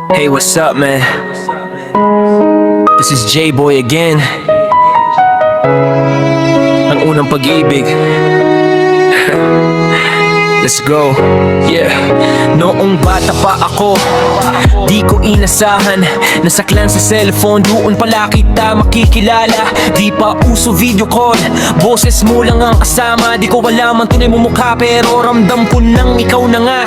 Hey, what's up, man? This is J-Boy again. Ang unang pag-ibig. Let's go, yeah. Noong bata pa ako, di ko inasahan nasaklan sa cellphone, doon pala kita makikilala. Di pa uso video call, boses mo lang ang kasama. Di ko alam ang tunay mo mukha, pero ramdam ko nang ikaw na nga.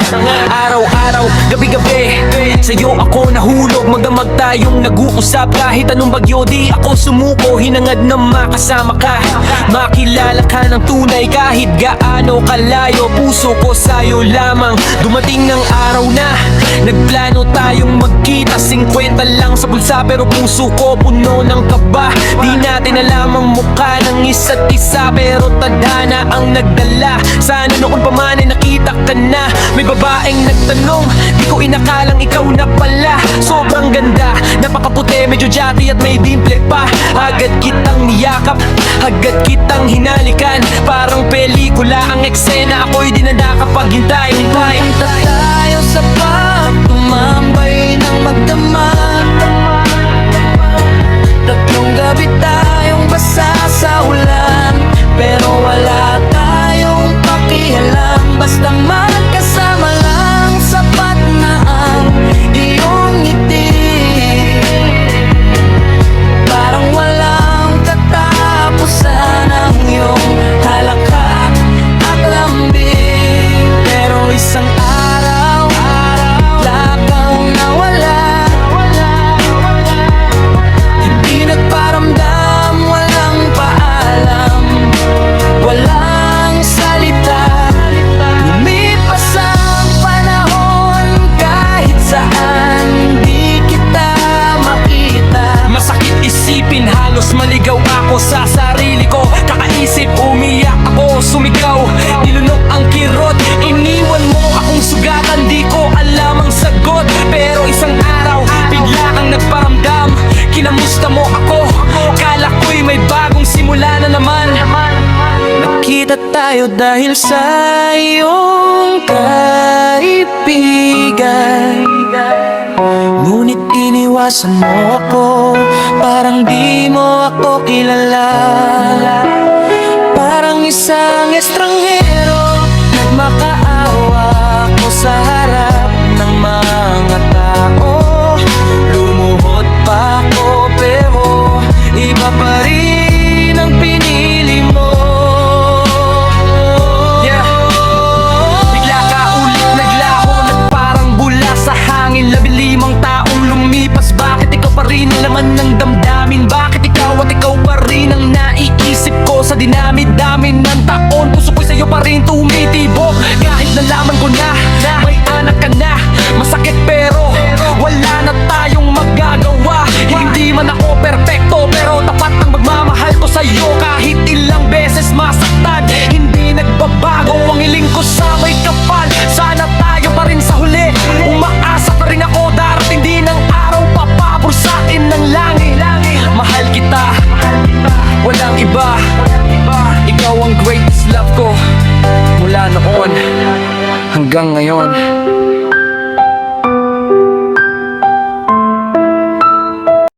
Araw-araw, gabi-gabi, sa'yo ako nahulog. Magdamag tayong nag-uusap, kahit anong bagyo di ako sumuko. Hinangad na makasama ka, makilala ka ng tunay. Kahit gaano kalayo, puso ko sa'yo lamang. Dumating ng araw na nagplano tayong magkita. 50 lang sa bulsa, pero puso ko puno ng kaba. Di natin alam ang mukha ng isa't isa, pero tadhana ang nagdala. Sana noon pa man ay nakita ka na. May babaeng nagtanong, di ko inakalang ikaw na pala. Sobrang ganda, napakaputi, medyo jati at may dimple pa. Agad kitang niyakap, agad kitang hinalikan. Parang pelikula ang eksena, ako'y di na nakapaghintay. Punta tayo sa pub, tumambay ng magdamag. Tatlong gabi tayong basa sa ulan, pero wala tayong pakialam. Basta magkasama lang, sapat na ang iyong ngiti. Parang walang katapusan ang iyong halakhak at lambing. Pero isang araw, bigla kang nawala. Hindi nagparamdam, walang paalam, walang salita. Lumipas ang panahon, kahit saan di kita makita. Masakit isipin, halos maligaw ako sa sarili ko. Kakaisip, umiyak ako, sumigaw. Nilunok ang kirot, iniwan mo akong sugatan. Di ko alam ang sagot, pero isang araw bigla kang nagparamdam. Kinamusta mo ako, kala ko'y may bagong simula na naman. Nakita tayo dahil sa iyong kaibigan, ngunit iniwasan mo ako, parang di mo ako kilala. Parang isang estranghero, nagmakaawa ko sa harap ng mga tao. Lumuhod pa ako, pero iba pa rin ang pinili mo. Yeah. Bigla ka ulit naglaho, nagparang bula sa hangin. 15 taong lumipas, bakit ikaw pa rin ang laman ng damdamin? Bakit ikaw at ikaw pa rin ang naiisip ko? Sa dinami-dami ng taon, puso ko'y sa'yo pa rin tumitibok. Kahit nalaman ko na may anak ka na, masakit pero wala na tayong magagawa. Hindi man ako perpekto, pero tapat ang magmamahal ko sa'yo. Kahit ilang beses masaktan, hindi nagbabago ang hiling ko sa may kapal. Sana tayo pa rin sa huli, umaasa pa rin ako. Darating din ang araw, papabor sa akin ng langit. Mahal kita, walang iba. Ikaw ang greatest love ko, mula noon hanggang ngayon.